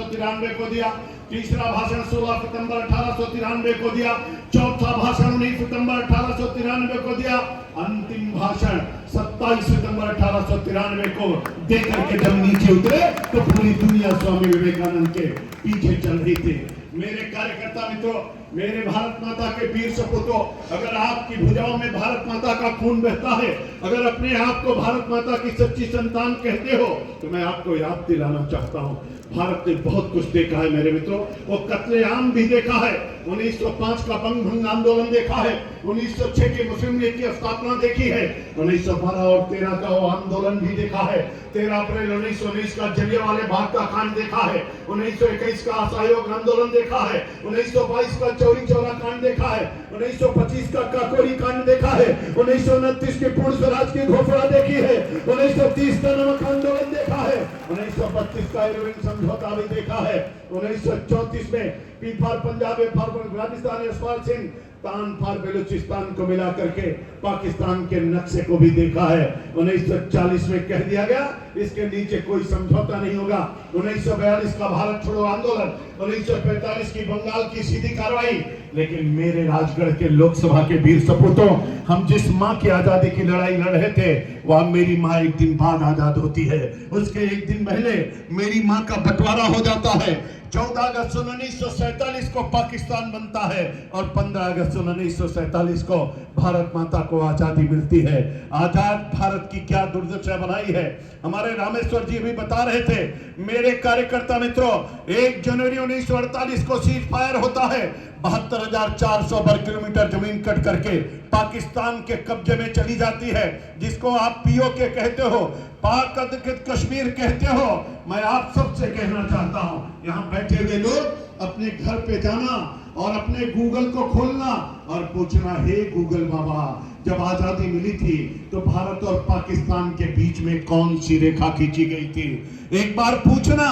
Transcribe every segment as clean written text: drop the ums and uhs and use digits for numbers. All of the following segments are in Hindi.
1893 को दिया, तीसरा भाषण 16 सितंबर 1893 को दिया, चौथा भाषण 19 सितंबर 1893 को दिया, अंतिम भाषण 27 सितंबर 1893 को देकर के जब नीचे उतरे तो पूरी दुनिया स्वामी विवेकानंद के पीछे चल रही थी। मेरे कार्यकर्ता मित्रों, मेरे भारत माता के वीर सपूतों, अगर आपकी भुजाओं में भारत माता का खून बहता है, अगर अपने आप को भारत माता की सच्ची संतान कहते हो, तो मैं आपको याद दिलाना चाहता हूं, भारत ने बहुत कुछ देखा है मेरे मित्रों। वो कत्लेआम भी देखा है, 1905 का बंग भंग आंदोलन देखा है, 1906 की मुस्लिम लीग की स्थापना देखी है, 1912 और 13 का वो आंदोलन भी देखा है, 13 अप्रैल 1919 का जलियांवाला बाग का कांड देखा है, 1921 का असहयोग आंदोलन देखा है, 1922 का चौरी चौरा कांड देखा है, 1925 का काकोरी कांड देखा है, 1929 की पूर्ण स्वराज की घोषणा देखी है, 1930 का नमक आंदोलन देखा है, 1932 का इरविन समझौता भी देखा है, 1934 में P for Punjab, A for Afghanistan, S for Sindh, तान फॉर बलूचिस्तान को मिला करके पाकिस्तान के नक्शे को भी देखा है। 1940 में कह दिया गया इसके नीचे कोई समझौता नहीं होगा। 1942 का भारत छोड़ो आंदोलन, 1945 की बंगाल की सीधी कार्रवाई। लेकिन मेरे राजगढ़ के लोकसभा के वीर सपूतों, हम जिस माँ की आजादी की लड़ाई लड़ रहे थे, वह मेरी माँ एक दिन बाद आजाद होती है, उसके एक दिन पहले मेरी माँ का बंटवारा हो जाता है। 14 अगस्त 1947 को पाकिस्तान बनता है और 15 अगस्त 1947 को भारत माता को आजादी मिलती है। आजाद भारत की क्या दुर्दशा बनाई है, हमारे रामेश्वर जी भी बता रहे थे। मेरे कार्यकर्ता मित्रों, 1 जनवरी 1948 को सीज फायर होता है, 72,400 वर्ग किलोमीटर जमीन कट करके पाकिस्तान के कब्जे में चली जाती है, जिसको आप पीओके कहते हो, पाक अधिकृत कश्मीर कहते हो। मैं आप सबसे कहना चाहता हूं, यहां बैठे हुए लोग अपने घर पे जाना और अपने गूगल को खोलना और पूछना, हे गूगल बाबा, जब आजादी मिली थी तो भारत और पाकिस्तान के बीच में कौन सी रेखा खींची गई थी? एक बार पूछना,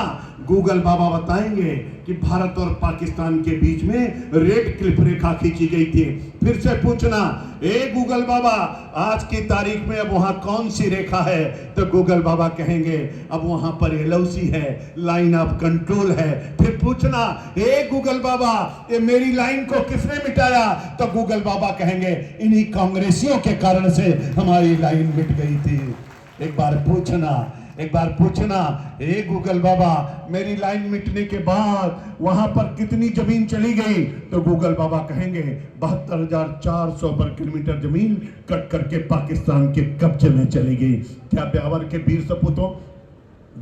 गूगल बाबा बताएंगे कि भारत और पाकिस्तान के बीच में रेड क्लिफ रेखा खींची गई थी। फिर से पूछना, ए गूगल बाबा, आज की तारीख में अब वहां कौन सी रेखा है? तो गूगल बाबा कहेंगे अब वहां पर एलओसी है, लाइन ऑफ कंट्रोल है। फिर पूछना, ए गूगल बाबा, ये मेरी लाइन को किसने मिटाया? तो गूगल बाबा कहेंगे इन्हीं कांग्रेसियों के कारण से हमारी लाइन मिट गई थी। एक बार पूछना, ए गूगल बाबा, मेरी लाइन मिटने के बाद वहां पर कितनी जमीन चली गई? तो गूगल बाबा कहेंगे 72,400 वर्ग किलोमीटर जमीन कट करके पाकिस्तान के कब्जे में चली गई। क्या ब्यावर के वीर सपूतों,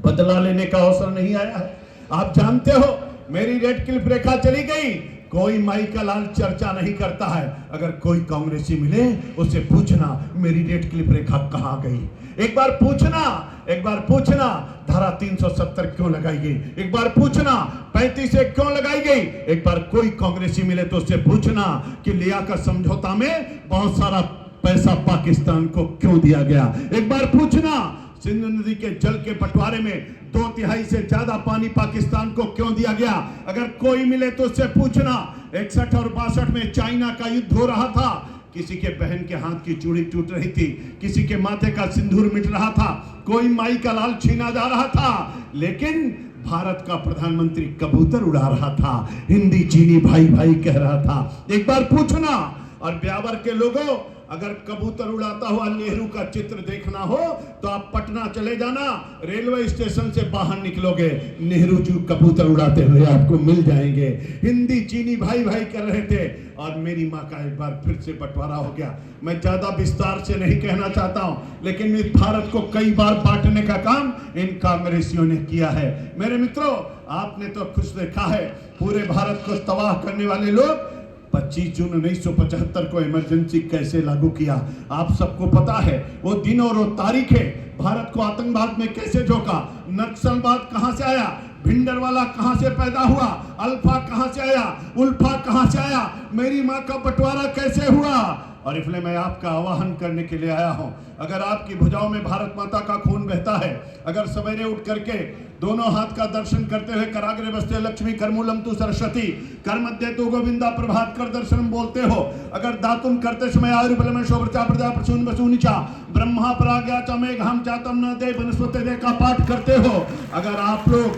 बदला लेने का अवसर नहीं आया है? आप जानते हो मेरी रेड क्लिफ रेखा चली गई, कोई माई का लाल चर्चा नहीं करता है। अगर कोई कांग्रेसी मिले उससे पूछना मेरी रेड क्लिफ रेखा कहां गई। एक बार पूछना धारा 370 क्यों लगाई गई। एक बार पूछना 35 क्यों लगाई गई। एक बार कोई कांग्रेसी मिले तो उससे पूछना कि लियाकत समझौता में बहुत सारा पैसा पाकिस्तान को क्यों दिया गया। एक बार पूछना सिंधु नदी के जल के बंटवारे में 2/3 से ज्यादा पानी पाकिस्तान को क्यों दिया गया। अगर कोई मिले तो उससे पूछना 61 और 62 में चाइना का युद्ध हो रहा था, किसी के बहन के हाथ की चूड़ी टूट रही थी, किसी के माथे का सिंदूर मिट रहा था, कोई माई का लाल छीना जा रहा था, लेकिन भारत का प्रधानमंत्री कबूतर उड़ा रहा था, हिंदी चीनी भाई भाई कह रहा था। एक बार पूछना। और ब्यावर के लोगों, अगर कबूतर उड़ाता हुआ नेहरू का चित्र देखना हो तो आप पटना चले जाना, रेलवे स्टेशन से बाहर निकलोगे, नेहरू जी कबूतर उड़ाते हुए आपको मिल जाएंगे। हिंदी चीनी भाई भाई कर रहे थे और मेरी माँ का एक बार फिर से बंटवारा हो गया। मैं ज्यादा विस्तार से नहीं कहना चाहता हूं, लेकिन इस भारत को कई बार बांटने का काम इन कांग्रेसियों ने किया है। मेरे मित्रों, आपने तो खुश देखा है पूरे भारत को तबाह करने वाले लोग 25 जून 1975 को इमरजेंसी कैसे लागू किया, आप सबको पता है। वो दिन और वो तारीख है। भारत को आतंकवाद में कैसे झोंका, नक्सलवाद कहां से आया, भिंडरवाला कहां से पैदा हुआ, अल्फा कहां से आया, उल्फा कहां से आया, मेरी मां का बंटवारा कैसे हुआ। और इसलिए मैं आपका आह्वान करने के लिए आया हूं, अगर आपकी भुजाओं में भारत माता का खून बहता है, अगर सवेरे उठ करके दोनों हाथ का दर्शन करते हुए कराग्रे बस्ते लक्ष्मी करमूलम तु सरस्वती कर मध्य तु गोविंदा प्रभात कर दर्शन बोलते हो, अगर दातुम करते समय आयुर्बल में शोभचा प्रजा प्रसून बसूनिचा ब्रह्मा पराज्ञा च मेघाम चातम न दे वनस्पति दे का पाठ करते हो, अगर आप लोग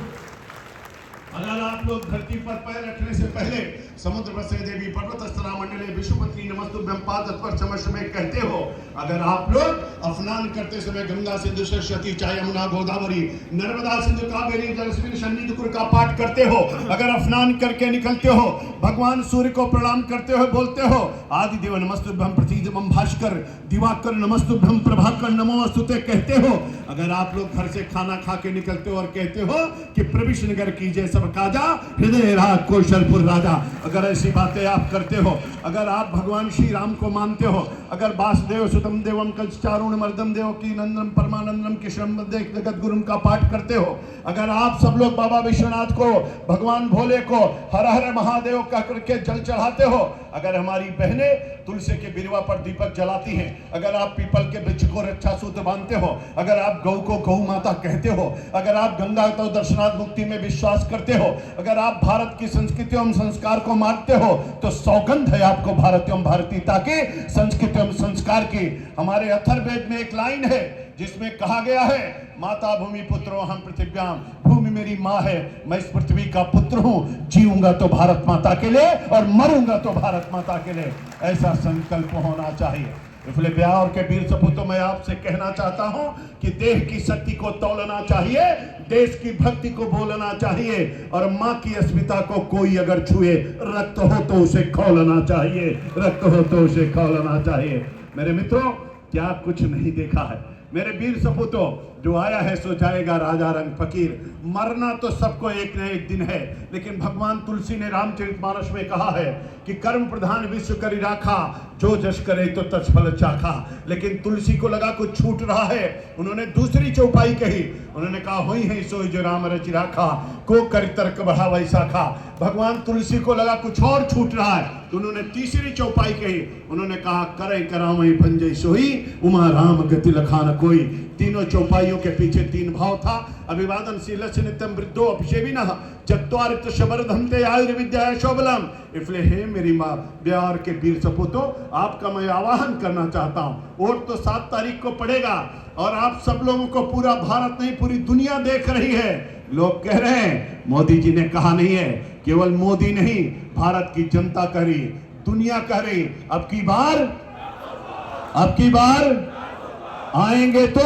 आप लोग धरती पर पैर रखने से पहले समुद्र बसे देवी पर्वत स्तरा मंडले विश्वपत्नी नमस्तुभ्यं पाद तत्पर चमश में कहते हो। अगर आप लोग स्नान करते समय गंगा सिंधु सरस्वती चाहे यमुना गोदावरी नर्मदा सिंधु कावेरी जलस्मिन सन्निधि का पाठ करते हो, अगर स्नान करके निकलते हो, भगवान सूर्य को प्रणाम करते हो, बोलते हो आदि देव नमस्तुभ्यं प्रतिदिवं भास्कर दिवाकर नमस्तुभ्यं प्रभाकर नमोस्तुते कहते हो। अगर आप लोग घर से खाना खा के निकलते हो और कहते हो कि प्रविश नगर कीजिए सब काजा हृदय राज कौशलपुर राजा, अगर ऐसी बातें आप करते हो, अगर आप भगवान श्री राम को मानते हो, अगर वासुदेव सुतम देवम कलचारुण मर्दम देव की नंदनम परमानंदम कृष्णम जगत गुरुम का पाठ करते हो, अगर आप सब लोग बाबा विश्वनाथ को भगवान भोले को हर हर महादेव कह करके जल चढ़ाते हो, अगर हमारी बहनें तुलसी के बिरवा पर दीपक जलाती हैं, अगर आप पीपल के वृक्ष को रक्षा सूत्र बांधते हो, अगर आप गौ को गौ माता कहते हो, अगर आप गंगा तो दर्शनार्थ मुक्ति में विश्वास करते हो, अगर आप भारत की संस्कृति एवं संस्कार को मानते हो, तो सौगंध है आपको भारत एवं भारतीयता के संस्कृति एवं संस्कार की। हमारे अथर्ववेद में एक लाइन है जिसमें कहा गया है माता भूमि पुत्रो हम पृथ्व्याम, भूमि मेरी माँ है, मैं इस पृथ्वी का पुत्र हूँ, जीऊंगा तो भारत माता के लिए और मरूंगा तो भारत माता के लिए, ऐसा संकल्प होना चाहिए। इसलिए ब्याह के वीर सपूतों मैं आपसे कहना चाहता हूं कि देह की शक्ति को तौलना चाहिए, देश की भक्ति को बोलना चाहिए, और मां की अस्मिता को कोई अगर छुए रक्त हो तो उसे खौलना चाहिए, रक्त हो तो उसे खौलना चाहिए। मेरे मित्रों, क्या कुछ नहीं देखा है? मेरे वीर सपूतों, जो आया है सो जाएगा राजा रंग फकीर। मरना तो सबको एक न एक दिन है, लेकिन भगवान तुलसी ने रामचरितमानस में कहा है कि कर्म प्रधान विश्व करी राखा, जो जश करे तो तत्फल चाखा। लेकिन तुलसी को लगा कुछ छूट रहा है, उन्होंने दूसरी चौपाई कही, उन्होंने कहा होई है सोई जो राम रचि राखा, को कर तर्क बढ़ा वैसा खा। भगवान तुलसी को लगा कुछ और छूट रहा है, तो उन्होंने तीसरी चौपाई कही, उन्होंने कहा करे करावई भंजई सोई, उमा राम गति लखान कोई। तीनों चौपाइयों के पीछे तीन भाव था। अभिवादन शीलस्य नित्यम वृद्धो अभिषेविनः चत्वारित्र शबरधन्ते आयुर्विद्या शोभलम। इसलिए हे मेरी माँ ब्याह के वीर सपूतों, आपका मैं आवाहन करना चाहता हूँ। वोट तो 7 तारीख को पड़ेगा और आप सब लोगों को पूरा भारत नहीं पूरी दुनिया देख रही है। लोग कह रहे हैं मोदी जी ने कहा नहीं है, केवल मोदी नहीं भारत की जनता कह रही, दुनिया कह रही, अब की बार आएंगे तो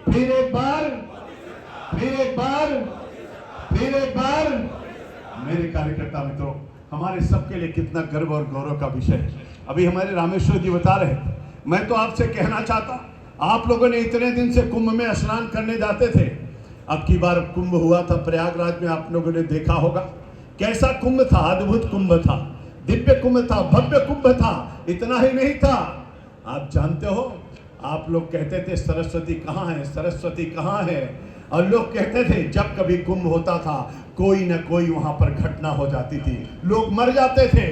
फिर एक बार। मेरे कार्यकर्ता मित्रों, हमारे सबके लिए कितना गर्व और गौरव का विषय है। अभी हमारे रामेश्वर जी बता रहे, मैं तो आपसे कहना चाहता, आप लोगों ने इतने दिन से कुंभ में स्नान करने जाते थे, अब की बार कुंभ हुआ था प्रयागराज में, आप लोगों ने देखा होगा कैसा कुंभ था। अद्भुत कुंभ था, दिव्य कुंभ था, भव्य कुंभ था। इतना ही नहीं था, आप जानते हो, आप लोग कहते थे सरस्वती कहाँ है, सरस्वती कहाँ है, और लोग कहते थे जब कभी कुंभ होता था कोई न कोई वहां पर घटना हो जाती थी, लोग मर जाते थे।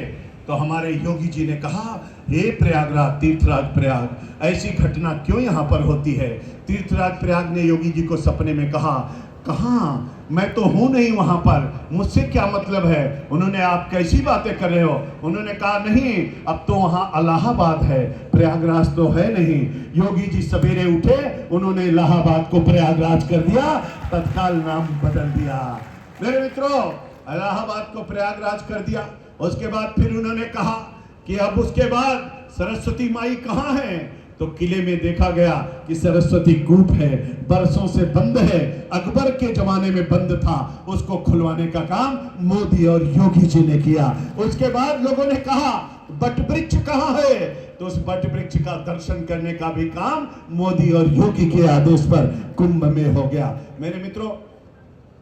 तो हमारे योगी जी ने कहा, हे प्रयागराज तीर्थराज प्रयाग, ऐसी घटना क्यों यहाँ पर होती है? तीर्थराज प्रयाग ने योगी जी को सपने में कहा, कहाँ, मैं तो हूं नहीं वहां पर, मुझसे क्या मतलब है? उन्होंने, आप कैसी बातें कर रहे हो? उन्होंने कहा नहीं, अब तो वहां इलाहाबाद है, प्रयागराज तो है नहीं। योगी जी सवेरे उठे, उन्होंने इलाहाबाद को प्रयागराज कर दिया, तत्काल नाम बदल दिया। मेरे मित्रों, इलाहाबाद को प्रयागराज कर दिया। उसके बाद फिर उन्होंने कहा कि अब उसके बाद सरस्वती माई कहाँ है? तो किले में देखा गया कि सरस्वती कूप है, बरसों से बंद है, अकबर के जमाने में बंद था, उसको खुलवाने का काम मोदी और योगी जी ने किया। उसके बाद लोगों ने कहा बट वृक्ष कहाँ है? तो उस बट वृक्ष का दर्शन करने का भी काम मोदी और योगी के आदेश पर कुंभ में हो गया। मेरे मित्रों,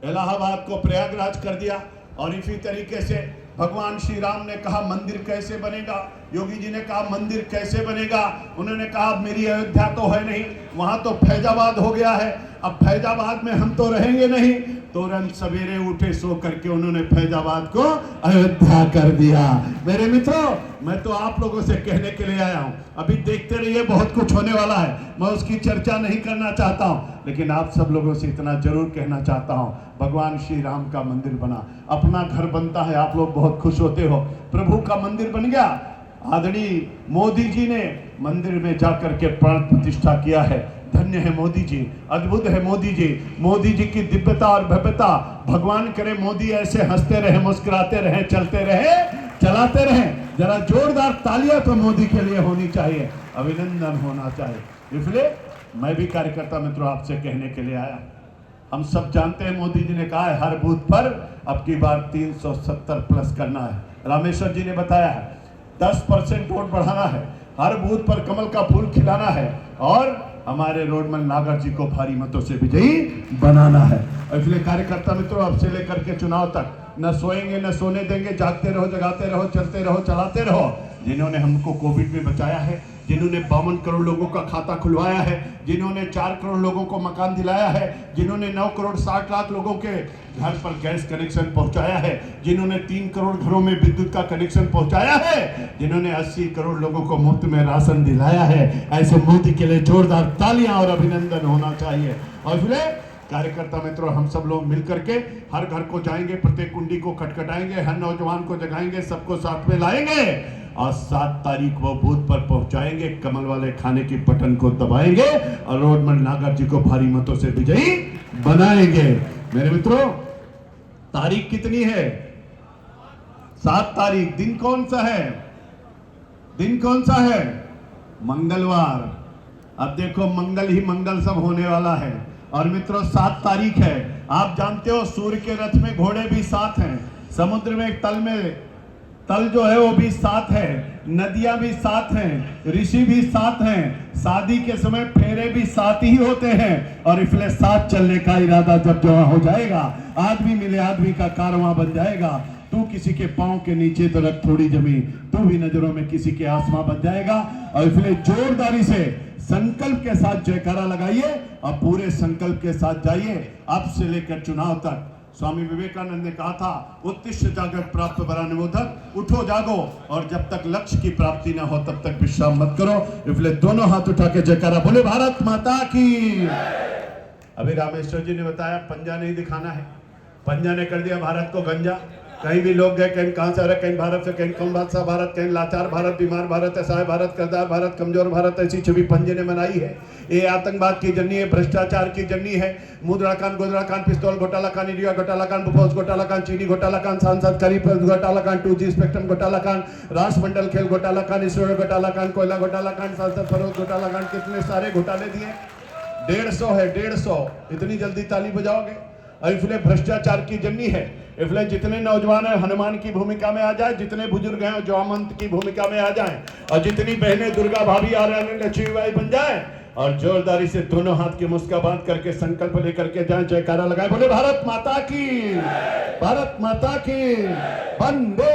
इलाहाबाद को प्रयागराज कर दिया। और इसी तरीके से भगवान श्री राम ने कहा मंदिर कैसे बनेगा? योगी जी ने कहा मंदिर कैसे बनेगा? उन्होंने कहा मेरी अयोध्या तो है नहीं, वहां तो फैजाबाद हो गया है, अब फैजाबाद में हम तो रहेंगे नहीं। तुरंत सवेरे उठे, सो करके उन्होंने फैजाबाद को अयोध्या कर दिया। मेरे मित्रों, मैं तो आप लोगों से कहने के लिए आया हूं, अभी देखते रहिए, बहुत कुछ होने वाला है, मैं उसकी चर्चा नहीं करना चाहता हूं, लेकिन आप सब लोगों से इतना जरूर कहना चाहता हूं, भगवान श्री राम का मंदिर बना, अपना घर बनता है, आप लोग बहुत खुश होते हो, प्रभु का मंदिर बन गया। आदरणीय मोदी जी ने मंदिर में जाकर के प्राण प्रतिष्ठा किया है, धन्य है मोदी जी, अद्भुत है मोदी जी। मोदी जी की दिव्यता और भव्यता, भगवान करे मोदी ऐसे हंसते रहे, मुस्कुराते रहे, चलते रहे, चलाते रहे। जरा जोरदार तालियां तो मोदी के लिए होनी चाहिए, अभिनंदन होना चाहिए। इसलिए मैं भी कार्यकर्ता मित्रों आपसे कहने के लिए आया। हम सब जानते हैं मोदी जी ने कहा है हर बूथ पर अब की बार 370 प्लस करना है। रामेश्वर जी ने बताया है 10% वोट बढ़ाना है, हर बूथ पर कमल का फूल खिलाना है और हमारे रोडमल नागर जी को भारी मतों से विजयी बनाना है। इसलिए कार्यकर्ता मित्रों अब से लेकर के चुनाव तक न सोएंगे न सोने देंगे, जागते रहो, जगाते रहो, चलते रहो, चलाते रहो। जिन्होंने हमको कोविड में बचाया है, जिन्होंने 52 करोड़ लोगों का खाता खुलवाया है, जिन्होंने 4 करोड़ लोगों को मकान दिलाया है, जिन्होंने 9 करोड़ 60 लाख लोगों के घर पर गैस कनेक्शन पहुंचाया है, जिन्होंने 3 करोड़ घरों में विद्युत का कनेक्शन पहुंचाया है, जिन्होंने 80 करोड़ लोगों को मुफ्त में राशन दिलाया है, ऐसे मोदी के लिए जोरदार तालियां और अभिनंदन होना चाहिए। और फिर कार्यकर्ता मित्रों हम सब लोग मिलकर के हर घर को जाएंगे, प्रत्येक कुंडी को खटखटाएंगे, हर नौजवान को जगाएंगे, सबको साथ में लाएंगे और 7 तारीख वो बूथ पर पहुंचाएंगे, कमल वाले खाने की बटन को दबाएंगे और रोडमल नागर जी को भारी मतों से विजयी बनाएंगे। मेरे मित्रों तारीख कितनी है? 7 तारीख। दिन कौन सा है? दिन कौन सा है? मंगलवार। अब देखो मंगल ही मंगल सब होने वाला है। और मित्रों 7 तारीख है। आप जानते हो सूर्य के रथ में घोड़े भी 7 हैं, समुद्र में तल जो है वो भी 7 है, नदियां भी 7 हैं, ऋषि भी 7 हैं, शादी के समय फेरे भी 7 ही होते हैं। और इसलिए 7 चलने का इरादा जब जमा हो जाएगा, आदमी मिले आदमी का कारवां बन जाएगा। तू किसी के पांव के नीचे तो रख थोड़ी जमीन, तू भी नजरों में किसी के आसमां बन जाएगा। और इसलिए जोरदारी से संकल्प के साथ जयकारा लगाइए और पूरे संकल्प के साथ जाइए। अब से लेकर चुनाव तक स्वामी विवेकानंद ने कहा था उत्तिष्ठ जागृत प्राप्त वरान्मोदक, उठो जागो और जब तक लक्ष्य की प्राप्ति ना हो तब तक विश्राम मत करो। इसलिए दोनों हाथ उठा के जयकारा बोले भारत माता की। अभी रामेश्वर जी ने बताया पंजा नहीं दिखाना है, पंजा ने कर दिया भारत को गंजा। कहीं भी लोग गए, कहीं कहां से आ रहे, कहीं भारत से, कहीं कम बादशाह भारत, कहीं लाचार भारत, बीमार भारत, असहाय भारत, करदार भारत, कमजोर भारत, ऐसी छवि पंजे ने बनाई है। ये आतंकवाद की जर्नी है, भ्रष्टाचार की जर्नी है, मुद्रा कांड, गोदरा कांड, पिस्तौल घोटाला कांड, इंडिया घोटाला कांड, बोफोर्स घोटाला कांड, चीनी घोटाला कांड, सांसद करीब घोटाला कांड, 2G स्पेक्ट्रम घोटाला कांड, राष्ट्रमंडल खेल घोटाला कांड, इसरो घोटाला कांड, कोयला घोटाला कांड, सांसद फरोख्त घोटाला कांड, कितने सारे घोटाले दिए। 150 है, 150। इतनी जल्दी ताली बजाओगे? और इसलिए भ्रष्टाचार की जर्नी है। इसलिए जितने नौजवान हैं हनुमान की भूमिका में आ जाए, जितने बुजुर्ग हैं जामवंत की भूमिका में आ जाएं, और जितनी बहनें दुर्गा भाभी आ रहे लक्ष्मीबाई बन जाए और जोरदारी से दोनों हाथ की मुस्का बांध करके संकल्प लेकर के जाए, जयकारा लगाए, बोले भारत माता की, भारत माता की, वंदे